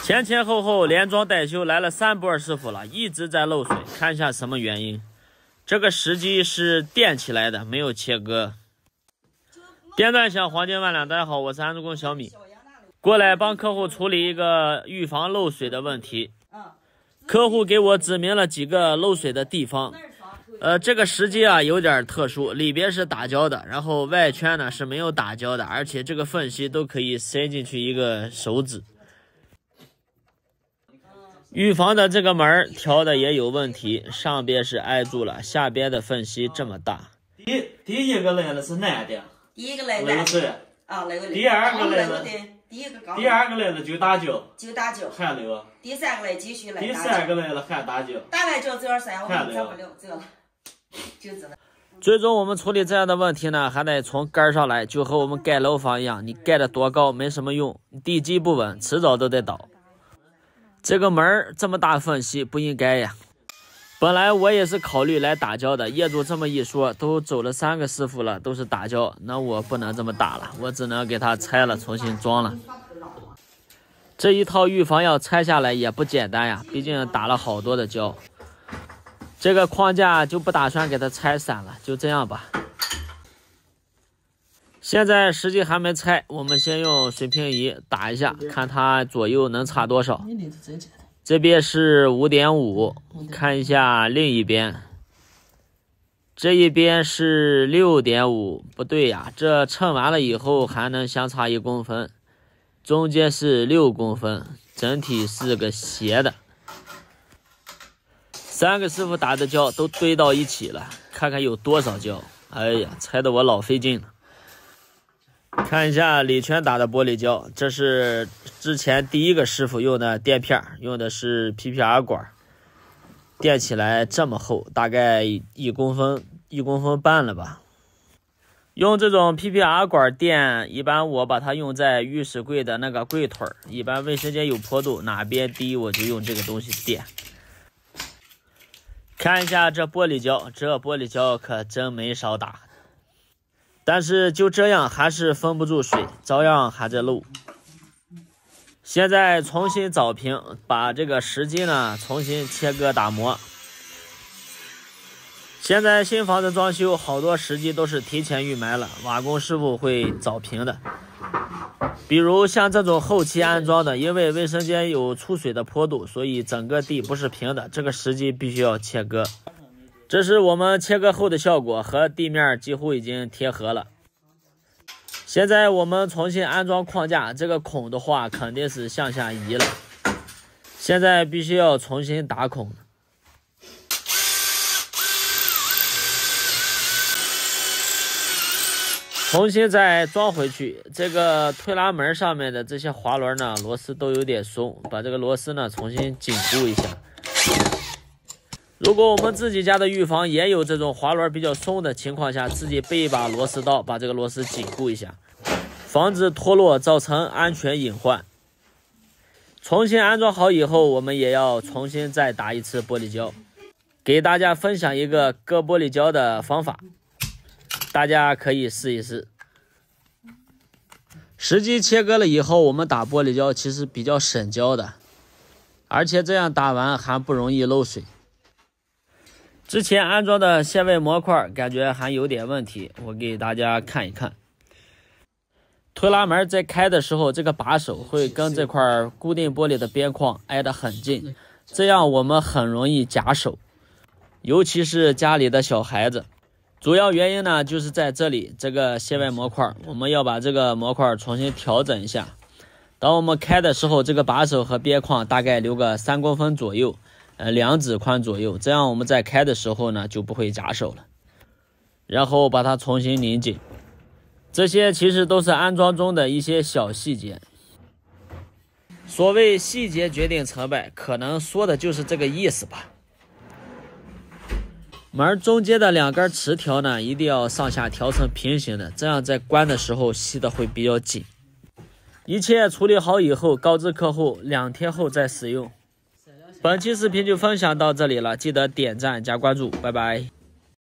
前前后后连装带修来了3波师傅了，一直在漏水，看一下什么原因。这个时机是垫起来的，没有切割。电钻响，黄金万两。大家好，我是安助工小米，过来帮客户处理一个预防漏水的问题。客户给我指明了几个漏水的地方。这个时机啊有点特殊，里边是打胶的，然后外圈呢是没有打胶的，而且这个缝隙都可以塞进去一个手指。预防的这个门调的也有问题，上边是挨住了，下边的缝隙这么大。第一个来的是男的，第一个来男的啊，那个第二个来的，第二个来的就打胶，还留。第三个来继续来，第三个来了还打胶，打完胶这3我们整不了，这了，就这了。最终我们处理这样的问题呢，还得从根上来，就和我们盖楼房一样，你盖的多高没什么用，地基不稳，迟早都得倒。这个门这么大缝隙不应该呀。本来我也是考虑来打胶的，业主这么一说，都走了3个师傅了，都是打胶，那我不能这么打了，我只能给他拆了，重新装了。这一套预防要拆下来也不简单呀，毕竟打了好多的胶。这个框架就不打算给它拆散了，就这样吧。现在时机还没拆，我们先用水平仪打一下，看它左右能差多少。这边是 5.5， 看一下另一边，这一边是 6.5， 不对呀，这称完了以后还能相差1公分，中间是6公分，整体是个斜的。3个师傅打的胶都堆到一起了，看看有多少胶。哎呀，拆的我老费劲了。看一下里圈打的玻璃胶，这是之前第一个师傅用的垫片，用的是 PPR 管，垫起来这么厚，大概1公分半了吧。用这种 PPR 管垫，一般我把它用在浴室柜的那个柜腿，一般卫生间有坡度，哪边低我就用这个东西垫。看一下这玻璃胶，这玻璃胶可真没少打。但是就这样还是封不住水，照样还在漏。现在重新凿平，把这个时机呢重新切割打磨。现在新房子装修好多时机都是提前预埋了，瓦工师傅会凿平的。比如像这种后期安装的，因为卫生间有出水的坡度，所以整个地不是平的，这个时机必须要切割。这是我们切割后的效果，和地面几乎已经贴合了。现在我们重新安装框架，这个孔的话肯定是向下移了，现在必须要重新打孔。重新再装回去。这个推拉门上面的这些滑轮呢，螺丝都有点松，把这个螺丝呢重新紧固一下。如果我们自己家的浴房也有这种滑轮比较松的情况下，自己备一把螺丝刀，把这个螺丝紧固一下，防止脱落造成安全隐患。重新安装好以后，我们也要重新再打一次玻璃胶。给大家分享一个割玻璃胶的方法，大家可以试一试。时机切割了以后，我们打玻璃胶其实比较省胶的，而且这样打完还不容易漏水。之前安装的限位模块感觉还有点问题，我给大家看一看。推拉门在开的时候，这个把手会跟这块固定玻璃的边框挨得很近，这样我们很容易夹手，尤其是家里的小孩子。主要原因呢，就是在这里这个限位模块，我们要把这个模块重新调整一下。当我们开的时候，这个把手和边框大概留个3公分左右，2指宽左右，这样我们在开的时候呢就不会夹手了。然后把它重新拧紧，这些其实都是安装中的一些小细节。所谓细节决定成败，可能说的就是这个意思吧。门中间的2根磁条呢，一定要上下调成平行的，这样在关的时候吸的会比较紧。一切处理好以后，告知客户2天后再使用。本期视频就分享到这里了，记得点赞加关注，拜拜。